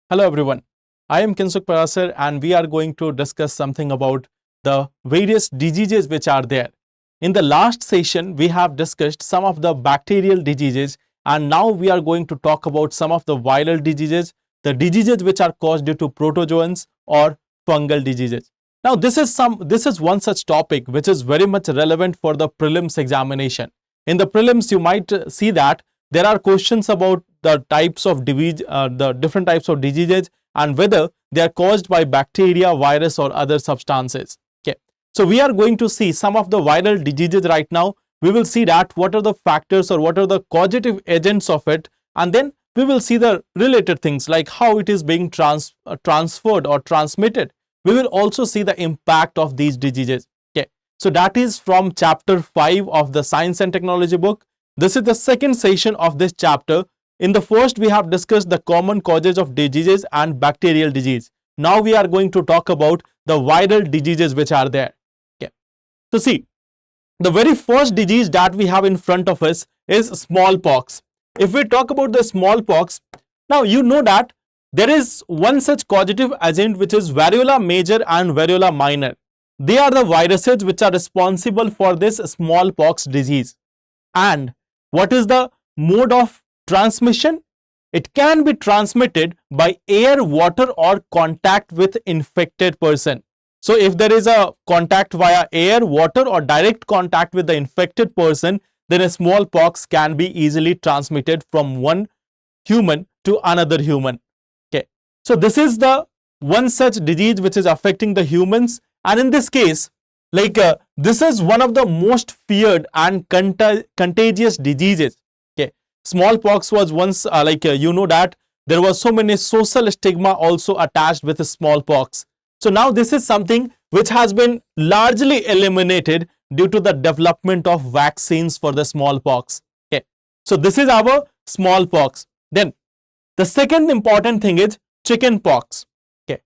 Hello everyone, I am Kinsuk Parasar and we are going to discuss something about the various diseases which are there. In the last session, we have discussed some of the bacterial diseases and now we are going to talk about some of the viral diseases, the diseases which are caused due to protozoans or fungal diseases. Now this is one such topic which is very much relevant for the prelims examination. In the prelims, you might see that there are questions about the types of the different types of diseases and whether they are caused by bacteria, virus or other substances. Okay, so we are going to see some of the viral diseases right now. We will see that what are the factors or what are the causative agents of it, and then we will see the related things like how it is being transferred or transmitted. We will also see the impact of these diseases. Okay, so that is from chapter 5 of the Science and Technology book. This is the second session of this chapter. In the first, we have discussed the common causes of diseases and bacterial disease. Now we are going to talk about the viral diseases which are there. Okay. So see, the very first disease that we have in front of us is smallpox. If we talk about the smallpox, now you know that there is one such causative agent which is variola major and variola minor. They are the viruses which are responsible for this smallpox disease. And what is the mode of transmission? It can be transmitted by air, water or contact with infected person. So if there is a contact via air, water or direct contact with the infected person, then a smallpox can be easily transmitted from one human to another human. Okay. So this is the one such disease which is affecting the humans, and in this case, this is one of the most feared and contagious diseases. Okay, smallpox was once you know that there was so many social stigma also attached with smallpox. So now this is something which has been largely eliminated due to the development of vaccines for the smallpox. Okay, so this is our smallpox. Then the second important thing is chickenpox. Okay,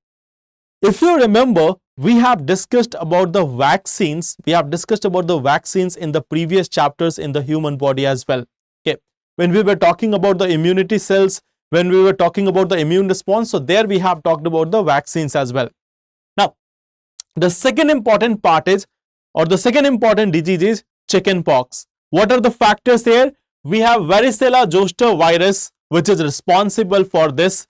if you remember, we have discussed about the vaccines. We have discussed about the vaccines in the previous chapters in the human body as well. Okay, when we were talking about the immunity cells, when we were talking about the immune response, so there we have talked about the vaccines as well. Now, the second important part is, or the second important disease is chickenpox. What are the factors here? We have varicella zoster virus, which is responsible for this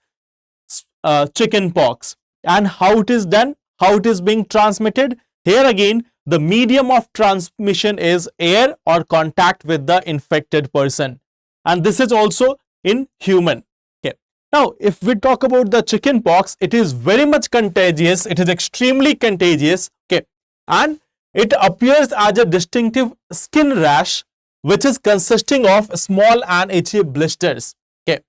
chickenpox. And how it is done? How it is being transmitted? Here again, the medium of transmission is air or contact with the infected person. And this is also in human. Okay. Now, if we talk about the chickenpox, it is very much contagious. It is extremely contagious. Okay. And it appears as a distinctive skin rash, which is consisting of small and itchy blisters. Okay.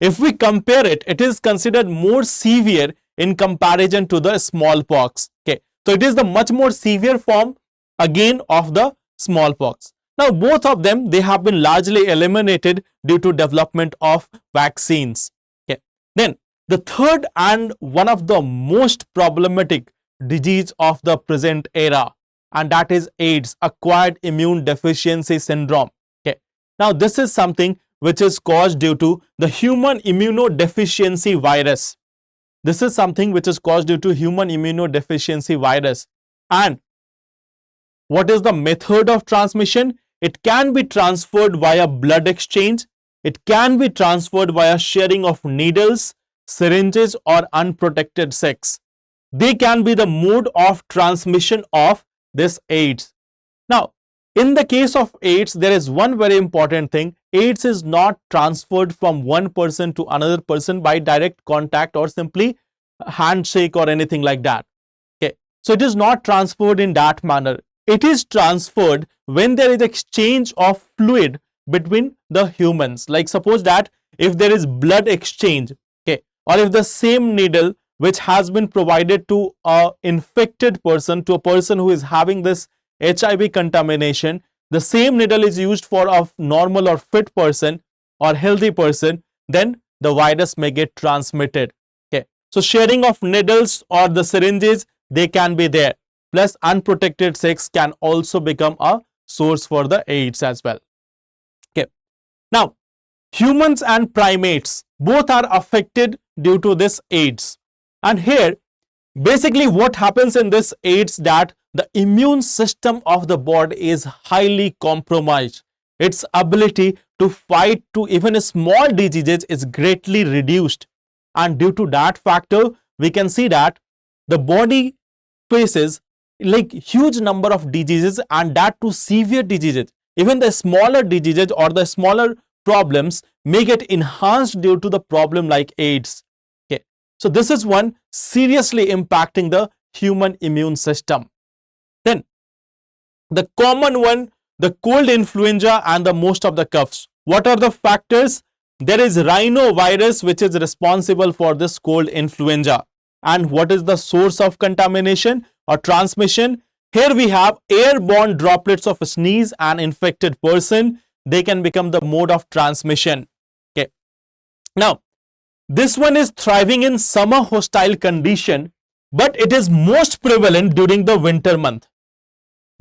If we compare it, it is considered more severe in comparison to the smallpox. Okay, so it is the much more severe form again of the smallpox. Now both of them, they have been largely eliminated due to development of vaccines. Okay, then the third and one of the most problematic disease of the present era, and that is AIDS, acquired immune deficiency syndrome. Okay, now this is something which is caused due to the human immunodeficiency virus. This is something which is caused due to human immunodeficiency virus. And what is the method of transmission? It can be transferred via blood exchange. It can be transferred via sharing of needles, syringes or unprotected sex. They can be the mode of transmission of this AIDS. Now, in the case of AIDS, there is one very important thing. AIDS is not transferred from one person to another person by direct contact or simply handshake or anything like that. Okay, so it is not transferred in that manner. It is transferred when there is exchange of fluid between the humans. Like suppose that if there is blood exchange, okay, or if the same needle which has been provided to a infected person, to a person who is having this HIV contamination, the same needle is used for a normal or fit person or healthy person, then the virus may get transmitted. Okay, so sharing of needles or the syringes, they can be there. Plus unprotected sex can also become a source for the AIDS as well. Okay, now humans and primates both are affected due to this AIDS. And here, basically what happens in this AIDS that the immune system of the body is highly compromised. Its ability to fight to even small diseases is greatly reduced. And due to that factor, we can see that the body faces like huge number of diseases, and that to severe diseases. Even the smaller diseases or the smaller problems may get enhanced due to the problem like AIDS. Okay, so this is one seriously impacting the human immune system. Then the common one, the cold influenza and the most of the coughs. What are the factors? There is rhinovirus which is responsible for this cold influenza. And what is the source of contamination or transmission? Here we have airborne droplets of sneeze and infected person. They can become the mode of transmission. Okay. Now, this one is thriving in summer hostile condition, but it is most prevalent during the winter month.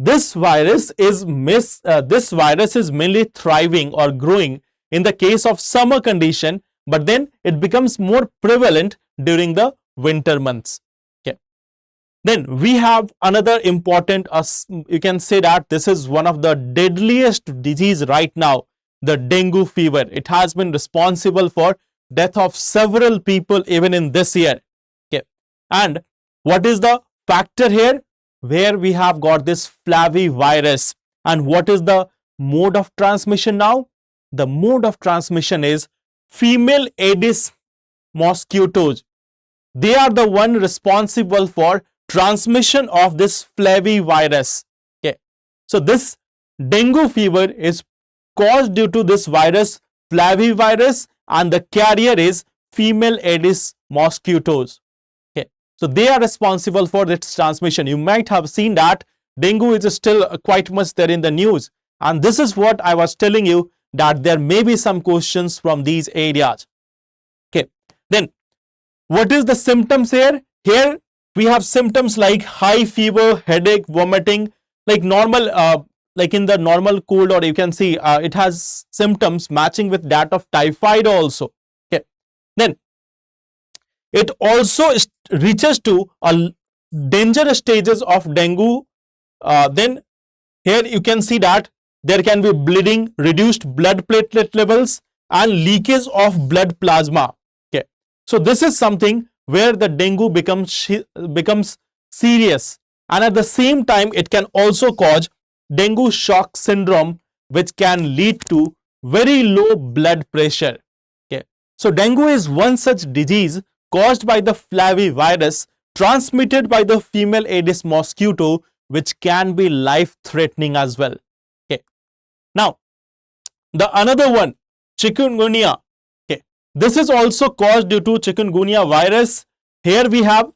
This virus is mainly thriving or growing in the case of summer condition, but then it becomes more prevalent during the winter months. Okay. Then we have another important, you can say that this is one of the deadliest disease right now, the dengue fever. It has been responsible for death of several people even in this year. Okay. And what is the factor here? Where we have got this flavivirus. And what is the mode of transmission now? The mode of transmission is female Aedes mosquitoes. They are the one responsible for transmission of this flavivirus. Okay. So this dengue fever is caused due to this virus flavivirus, and the carrier is female Aedes mosquitoes. Okay. So they are responsible for its transmission. You might have seen that dengue is still quite much there in the news. And this is what I was telling you, that there may be some questions from these areas. Okay. Then what is the symptoms here? Here we have symptoms like high fever, headache, vomiting, like normal, like in the normal cold, or you can see it has symptoms matching with that of typhoid also. Okay. Then it also reaches to a dangerous stages of dengue. Then here you can see that there can be bleeding, reduced blood platelet levels, and leakage of blood plasma. Okay. So this is something where the dengue becomes serious, and at the same time it can also cause dengue shock syndrome, which can lead to very low blood pressure. Okay. So dengue is one such disease caused by the flavivirus, transmitted by the female Aedes mosquito, which can be life-threatening as well. Okay. Now, the another one, chikungunya. Okay. This is also caused due to chikungunya virus. Here we have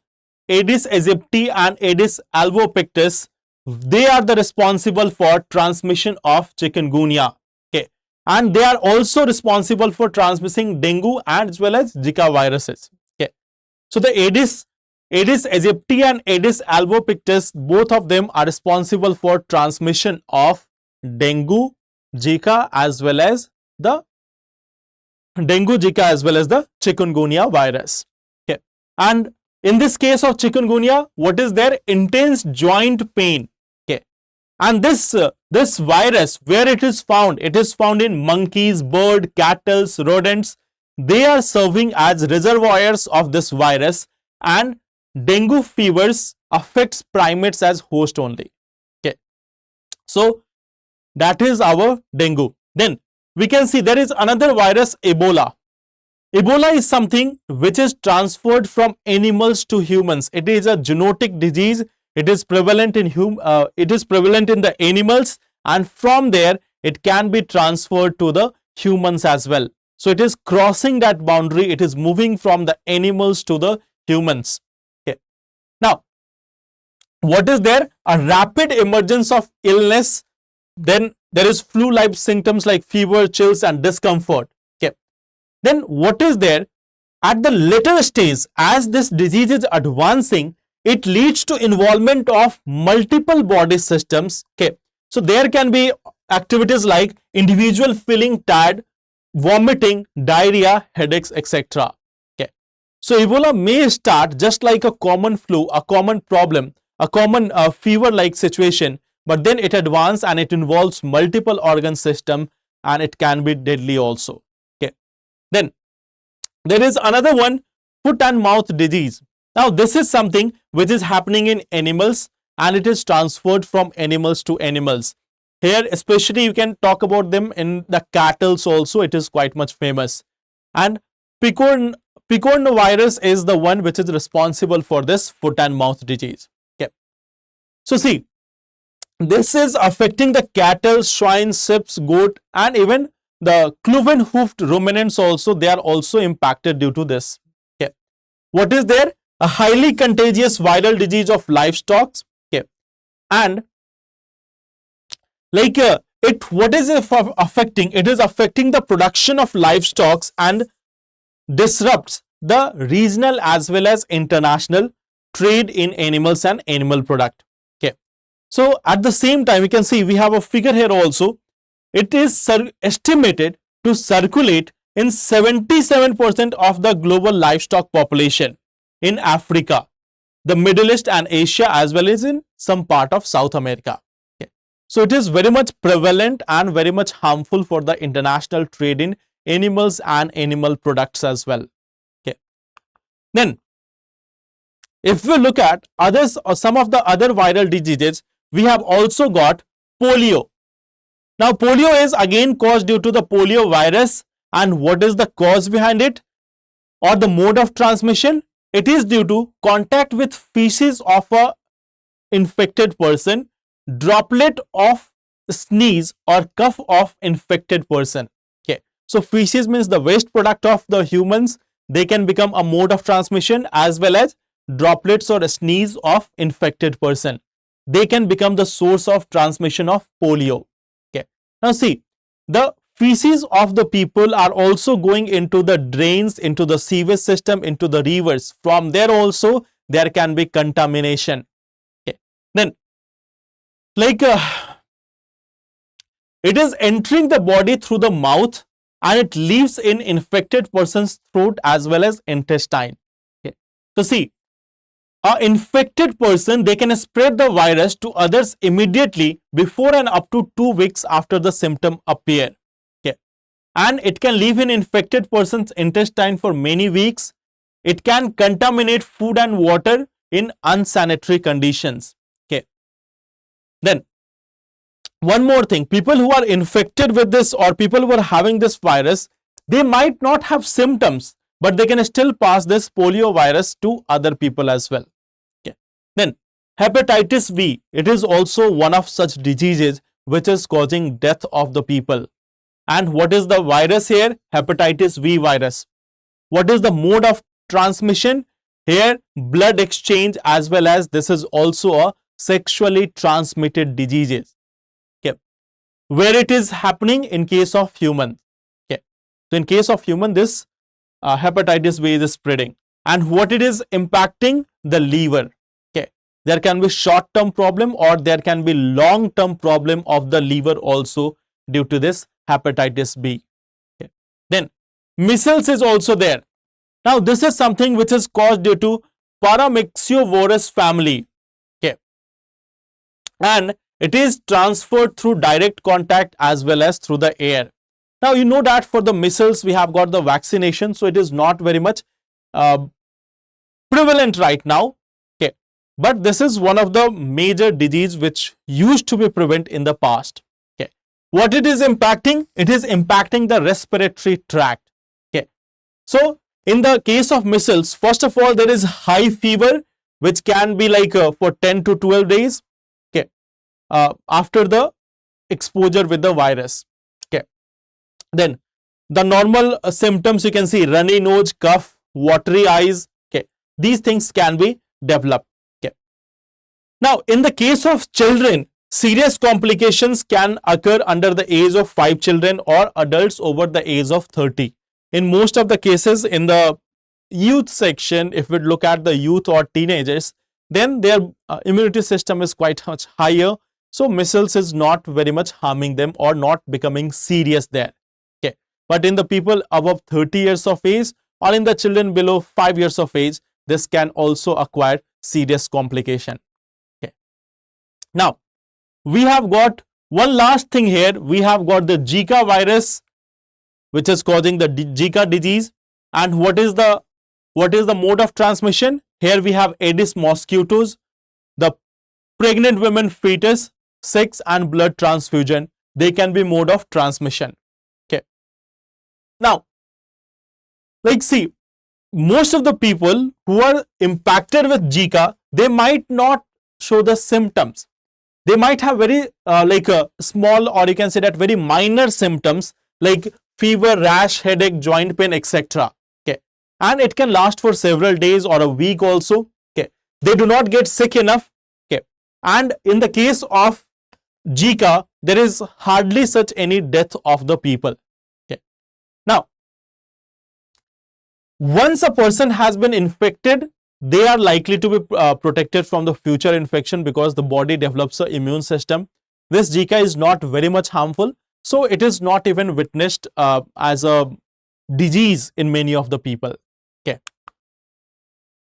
Aedes aegypti and Aedes albopictus. They are the responsible for transmission of chikungunya. Okay. And they are also responsible for transmitting dengue and as well as Zika viruses. Okay. So the Aedes aegypti and Aedes albopictus, both of them are responsible for transmission of dengue, Zika as well as the chikungunya virus. Okay. And in this case of chikungunya, what is there? Intense joint pain. Okay. And this virus, where it is found in monkeys, bird, cattle, rodents. They are serving as reservoirs of this virus, and dengue fevers affects primates as host only. Okay. So that is our dengue. Then we can see there is another virus, Ebola. Ebola is something which is transferred from animals to humans. It is a zoonotic disease. It is prevalent in the animals, and from there it can be transferred to the humans as well. So it is crossing that boundary. It is moving from the animals to the humans. Okay. Now, what is there? A rapid emergence of illness. Then there is flu-like symptoms like fever, chills, and discomfort. Okay. Then what is there? At the later stage, as this disease is advancing, it leads to involvement of multiple body systems. Okay. So there can be activities like individual feeling tired, vomiting, diarrhea, headaches, etc. Okay. So Ebola may start just like a common flu, a common problem, a common fever-like situation, but then it advances and it involves multiple organ system and it can be deadly also. Okay. Then there is another one, foot and mouth disease. Now this is something which is happening in animals and it is transferred from animals to animals. Here especially you can talk about them in the cattle also, it is quite much famous. And picornavirus is the one which is responsible for this foot and mouth disease. Okay. So see, this is affecting the cattle, swine, sheep, goat and even the cloven hoofed ruminants also, they are also impacted due to this. Okay. What is there? A highly contagious viral disease of livestock. Okay. And like what is it affecting? It is affecting the production of livestock and disrupts the regional as well as international trade in animals and animal product. Okay. So at the same time, we can see we have a figure here also. It is estimated to circulate in 77% of the global livestock population in Africa, the Middle East and Asia as well as in some part of South America. Okay. So it is very much prevalent and very much harmful for the international trade in animals and animal products as well. Okay. Then if we look at others or some of the other viral diseases, we have also got polio. Now polio is again caused due to the polio virus, and what is the cause behind it or the mode of transmission? It is due to contact with feces of a infected person, droplet of sneeze or cough of infected person. Okay. So feces means the waste product of the humans, they can become a mode of transmission, as well as droplets or a sneeze of infected person. They can become the source of transmission of polio. Okay. Now see, the feces of the people are also going into the drains, into the sewage system, into the rivers. From there also there can be contamination. Okay. Then like it is entering the body through the mouth and it leaves in infected person's throat as well as intestine. Okay. So see, an infected person, they can spread the virus to others immediately before and up to 2 weeks after the symptom appear. Okay. And it can live in infected person's intestine for many weeks. It can contaminate food and water in unsanitary conditions. Okay. Then one more thing, people who are infected with this or people who are having this virus, they might not have symptoms, but they can still pass this polio virus to other people as well. Okay. Then hepatitis B, it is also one of such diseases which is causing death of the people. And what is the virus here? Hepatitis B virus. What is the mode of transmission? Here, blood exchange, as well as this is also a sexually transmitted diseases. Okay. Where it is happening in case of human. Okay. So in case of human, this hepatitis B is spreading. And what it is impacting? The liver. Okay. There can be short-term problem or there can be long-term problem of the liver also due to this hepatitis B. Okay. Then measles is also there. Now this is something which is caused due to paramyxovirus family. Okay. And it is transferred through direct contact as well as through the air. Now you know that for the measles we have got the vaccination, so it is not very much prevalent right now. Okay. But this is one of the major disease which used to be prevalent in the past. Okay. What it is impacting? It is impacting the respiratory tract. Okay. So in the case of measles, first of all, there is high fever which can be like for 10 to 12 days. Okay. After the exposure with the virus. Okay. Then the normal symptoms you can see: runny nose, cough, watery eyes. Okay. These things can be developed. Okay. Now in the case of children, serious complications can occur under the age of 5 children or adults over the age of 30. In most of the cases in the youth section, if we look at the youth or teenagers, then their immunity system is quite much higher. So measles is not very much harming them or not becoming serious there. Okay. But in the people above 30 years of age or in the children below 5 years of age, this can also acquire serious complication. Okay. Now, we have got one last thing here. We have got the Zika virus, which is causing the Zika disease. And what is the mode of transmission? Here we have Aedes mosquitoes, the pregnant women fetus, sex and blood transfusion. They can be mode of transmission. Okay. Now, like see, most of the people who are impacted with Zika, they might not show the symptoms. They might have very small, or you can say that very minor symptoms like fever, rash, headache, joint pain, etc. Okay, and it can last for several days or a week also. Okay, they do not get sick enough. Okay, and in the case of Zika, there is hardly such any death of the people. Okay, now once a person has been infected, they are likely to be protected from the future infection because the body develops an immune system. This Zika is not very much harmful, so it is not even witnessed as a disease in many of the people. Okay.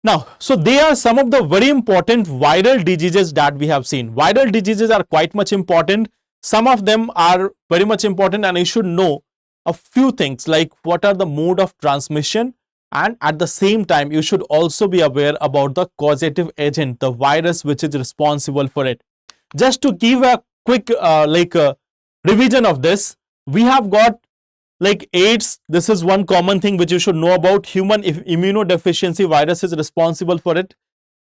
Now, so they are some of the very important viral diseases that we have seen. Viral diseases are quite much important. Some of them are very much important, and you should know a few things like what are the mode of transmission. And at the same time, you should also be aware about the causative agent, the virus which is responsible for it. Just to give a quick revision of this, we have got like AIDS. This is one common thing which you should know about. Human immunodeficiency virus is responsible for it.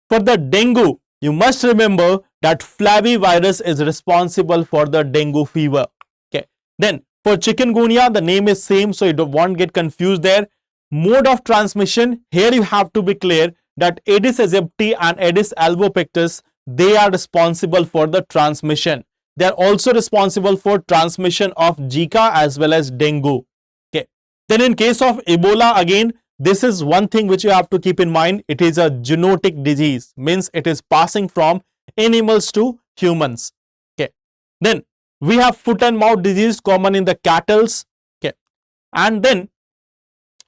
For the dengue, you must remember that flavivirus is responsible for the dengue fever. Okay. Then for chikungunya, the name is same, so you won't get confused there. Mode of transmission, here you have to be clear that Aedes aegypti and Aedes albopictus, they are responsible for the transmission. They are also responsible for transmission of Zika as well as dengue. Okay. Then in case of Ebola, again, this is one thing which you have to keep in mind. It is a zoonotic disease, means it is passing from animals to humans. Okay. Then we have foot and mouth disease common in the cattle. Okay. And then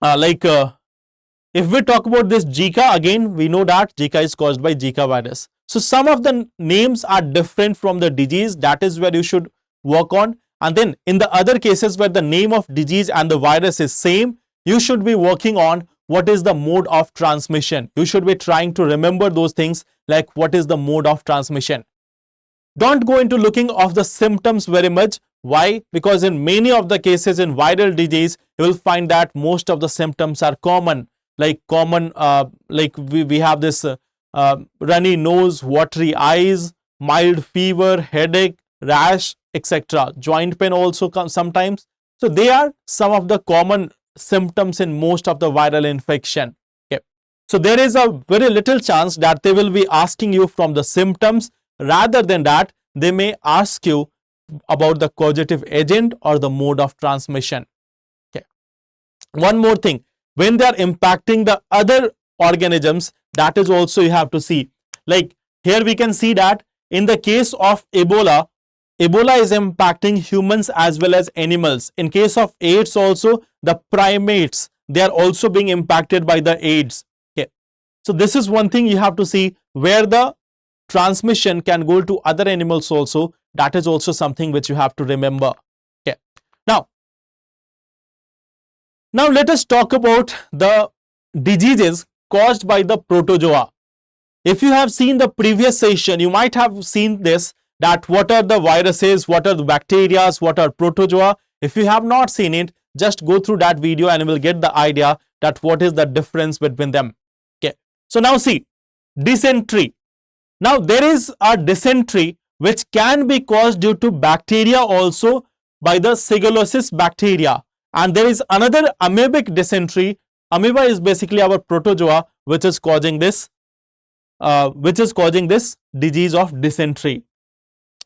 if we talk about this Zika, again, we know that Zika is caused by Zika virus. So some of the names are different from the disease. That is where you should work on. And then in the other cases where the name of disease and the virus is same, you should be working on what is the mode of transmission. You should be trying to remember those things like what is the mode of transmission. Don't go into looking of the symptoms very much. Why? Because in many of the cases in viral disease, you will find that most of the symptoms are common. We have this runny nose, watery eyes, mild fever, headache, rash, etc. Joint pain also comes sometimes. So they are some of the common symptoms in most of the viral infection. Okay. So there is a very little chance that they will be asking you from the symptoms. Rather than that, they may ask you about the causative agent or the mode of transmission. Okay. One more thing, when they are impacting the other organisms, that is also you have to see. Like here we can see that in the case of Ebola, Ebola is impacting humans as well as animals. In case of AIDS also, the primates, they are also being impacted by the AIDS. Okay. So this is one thing you have to see, where the transmission can go to other animals also. That is also something which you have to remember. Okay. Now let us talk about the diseases caused by the protozoa. If you have seen the previous session, you might have seen this, that what are the viruses, what are the bacteria, what are protozoa. If you have not seen it, just go through that video and you will get the idea that what is the difference between them. Okay. So now see, dysentery. Now there is a dysentery which can be caused due to bacteria also, by the Shigellosis bacteria. And there is another amoebic dysentery. Amoeba is basically our protozoa which is causing this disease of dysentery.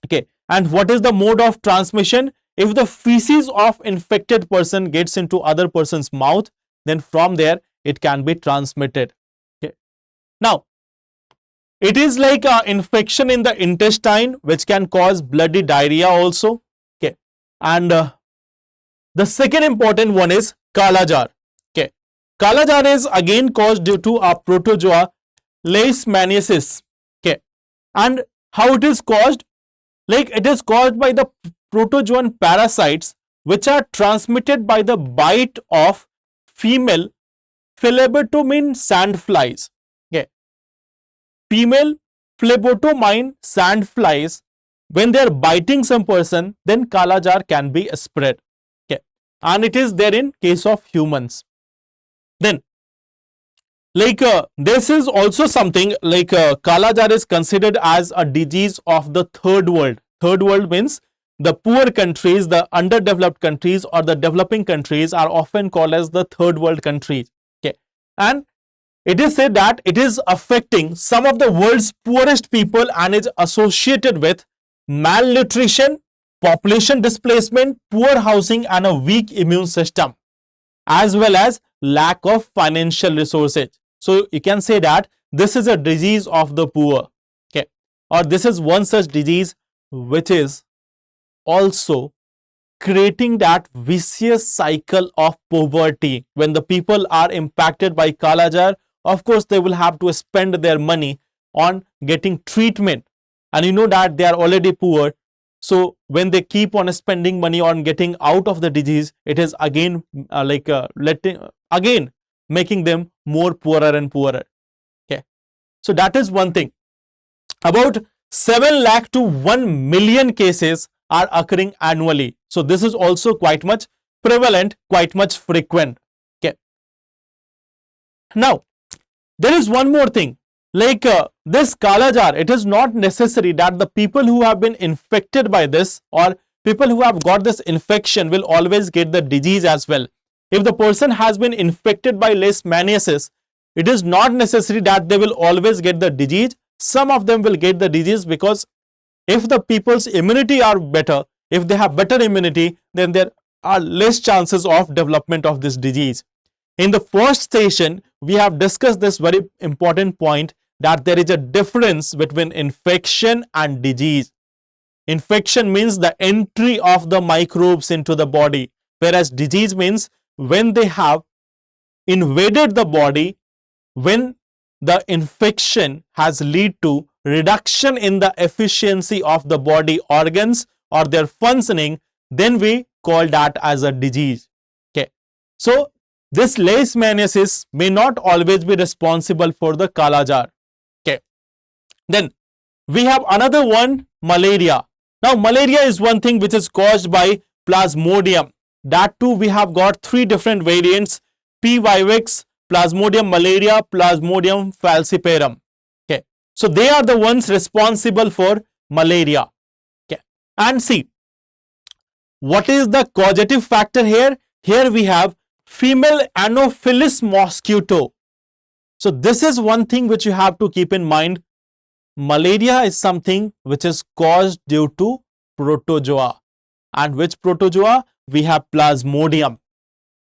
Okay. And what is the mode of transmission? If the feces of infected person gets into other person's mouth, then from there it can be transmitted. Okay. Now it is like an infection in the intestine which can cause bloody diarrhea also. Okay. And the second important one is Kala Jar. Okay. Kala jar is again caused due to a protozoa leishmaniasis. Okay, and how it is caused? Like it is caused by the protozoan parasites which are transmitted by the bite of female phlebotomine sandflies. Okay, female phlebotomine sandflies, when they are biting some person, then kala jar can be spread. Okay, and it is there in case of humans. Then like this is also something like kala jar is considered as a disease of the third world. Third world means the poor countries, the underdeveloped countries or the developing countries are often called as the third world countries. Okay, and it is said that it is affecting some of the world's poorest people and is associated with malnutrition, population displacement, poor housing and a weak immune system, as well as lack of financial resources. So you can say that this is a disease of the poor. Okay, or this is one such disease which is also creating that vicious cycle of poverty. When the people are impacted by kala jar, of course they will have to spend their money on getting treatment, and you know that they are already poor. So when they keep on spending money on getting out of the disease, it is again making them more poorer and poorer. Okay, so that is one thing. About 7 lakh to 1 million cases are occurring annually. So this is also quite much prevalent, quite much frequent. Okay, now there is one more thing. Like this kala jar, it is not necessary that the people who have been infected by this or people who have got this infection will always get the disease as well. If the person has been infected by leishmaniasis, it is not necessary that they will always get the disease. Some of them will get the disease because if the people's immunity are better, if they have better immunity, then there are less chances of development of this disease. In the first session, we have discussed this very important point that there is a difference between infection and disease. Infection means the entry of the microbes into the body, whereas disease means when they have invaded the body, when the infection has led to reduction in the efficiency of the body organs or their functioning, then we call that as a disease. Okay, so this leishmaniasis may not always be responsible for the kala jar. Okay, then we have another one, malaria. Now malaria is one thing which is caused by plasmodium. That too we have got 3 different variants: P. vivax, Plasmodium malaria, Plasmodium falciparum. Okay, so they are the ones responsible for malaria. Okay, and see, what is the causative factor here? Here we have female Anopheles mosquito. So this is one thing which you have to keep in mind. Malaria is something which is caused due to protozoa. And which protozoa? We have Plasmodium.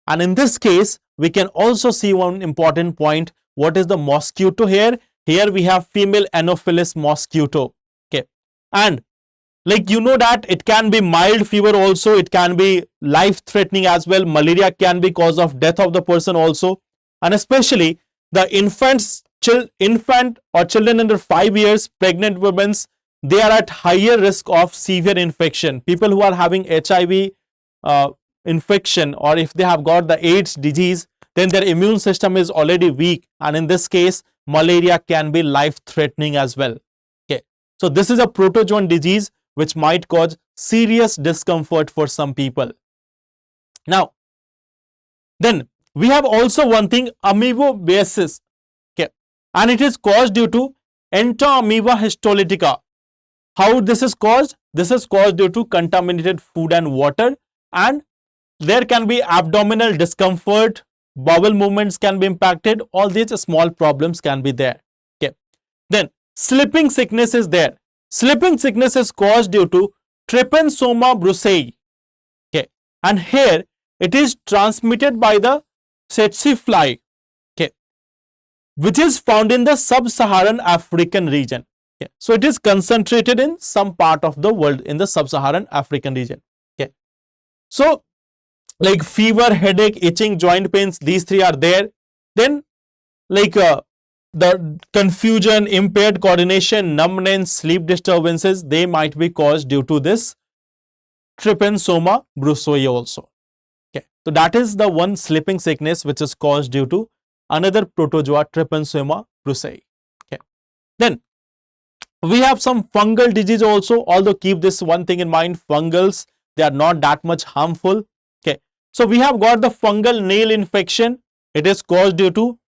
And in this case, we can also see one important point. What is the mosquito here? Here we have female Anopheles mosquito. Okay, and like you know that it can be mild fever also, it can be life threatening as well. Malaria can be cause of death of the person also, and especially the infant or children under 5 years, pregnant women, they are at higher risk of severe infection. People who are having HIV infection, or if they have got the AIDS disease, then their immune system is already weak, and in this case malaria can be life threatening as well. Okay, so this is a protozoan disease which might cause serious discomfort for some people. Now then we have also one thing, amoebiasis. Okay, and it is caused due to Entamoeba histolytica. How this is caused? This is caused due to contaminated food and water, and there can be abdominal discomfort, bowel movements can be impacted, all these small problems can be there. Okay, then sleeping sickness is there. Sleeping sickness is caused due to Trypanosoma brucei. Okay, and here it is transmitted by the tsetse fly, okay, which is found in the sub-Saharan African region. Okay, so it is concentrated in some part of the world in the sub-Saharan African region. Okay, so like fever, headache, itching, joint pains, these 3 are there. Then the confusion, impaired coordination, numbness, sleep disturbances, they might be caused due to this trypanosoma brucei also. Okay, so that is the one sleeping sickness which is caused due to another protozoa, trypanosoma brucei. Okay, then we have some fungal disease also, although keep this one thing in mind, fungals, they are not that much harmful. Okay, so we have got the fungal nail infection. It is caused due to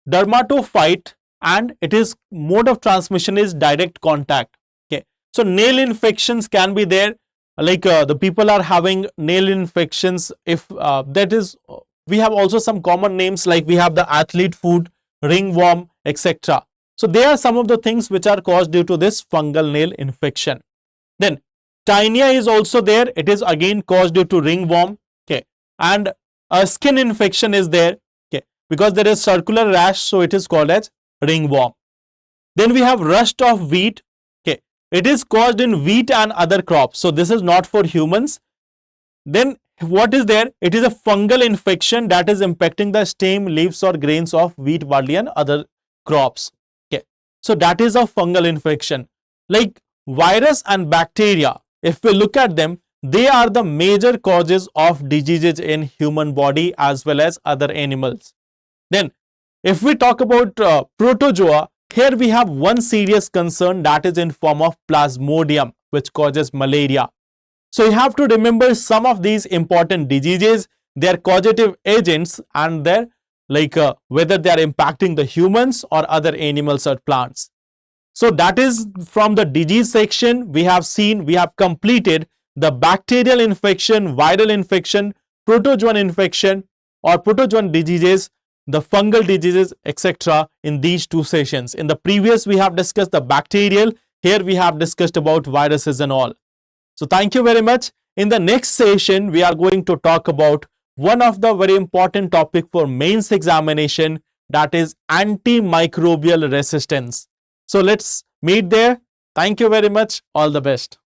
dermatophyte and it is mode of transmission is direct contact. Okay, so nail infections can be there, the people are having nail infections. If that is, we have also some common names, like we have the athlete foot, ringworm, etc. So they are some of the things which are caused due to this fungal nail infection. Then tinea is also there. It is again caused due to ringworm. Okay, and a skin infection is there. Okay, because there is circular rash, so it is called as ringworm. Then we have rust of wheat. Okay, it is caused in wheat and other crops. So this is not for humans. Then what is there? It is a fungal infection that is impacting the stem, leaves or grains of wheat, barley and other crops. Okay, so that is a fungal infection. Like virus and bacteria, if we look at them, they are the major causes of diseases in human body as well as other animals. Then if we talk about protozoa, here we have one serious concern, that is in form of plasmodium, which causes malaria. So you have to remember some of these important diseases, their causative agents and their whether they are impacting the humans or other animals or plants. So that is from the disease section. We have completed the bacterial infection, viral infection, protozoan infection or protozoan diseases, the fungal diseases, etc. in these two sessions. In the previous we have discussed the bacterial, here we have discussed about viruses and all. So thank you very much. In the next session, we are going to talk about one of the very important topic for mains examination, that is antimicrobial resistance. So let's meet there. Thank you very much. All the best.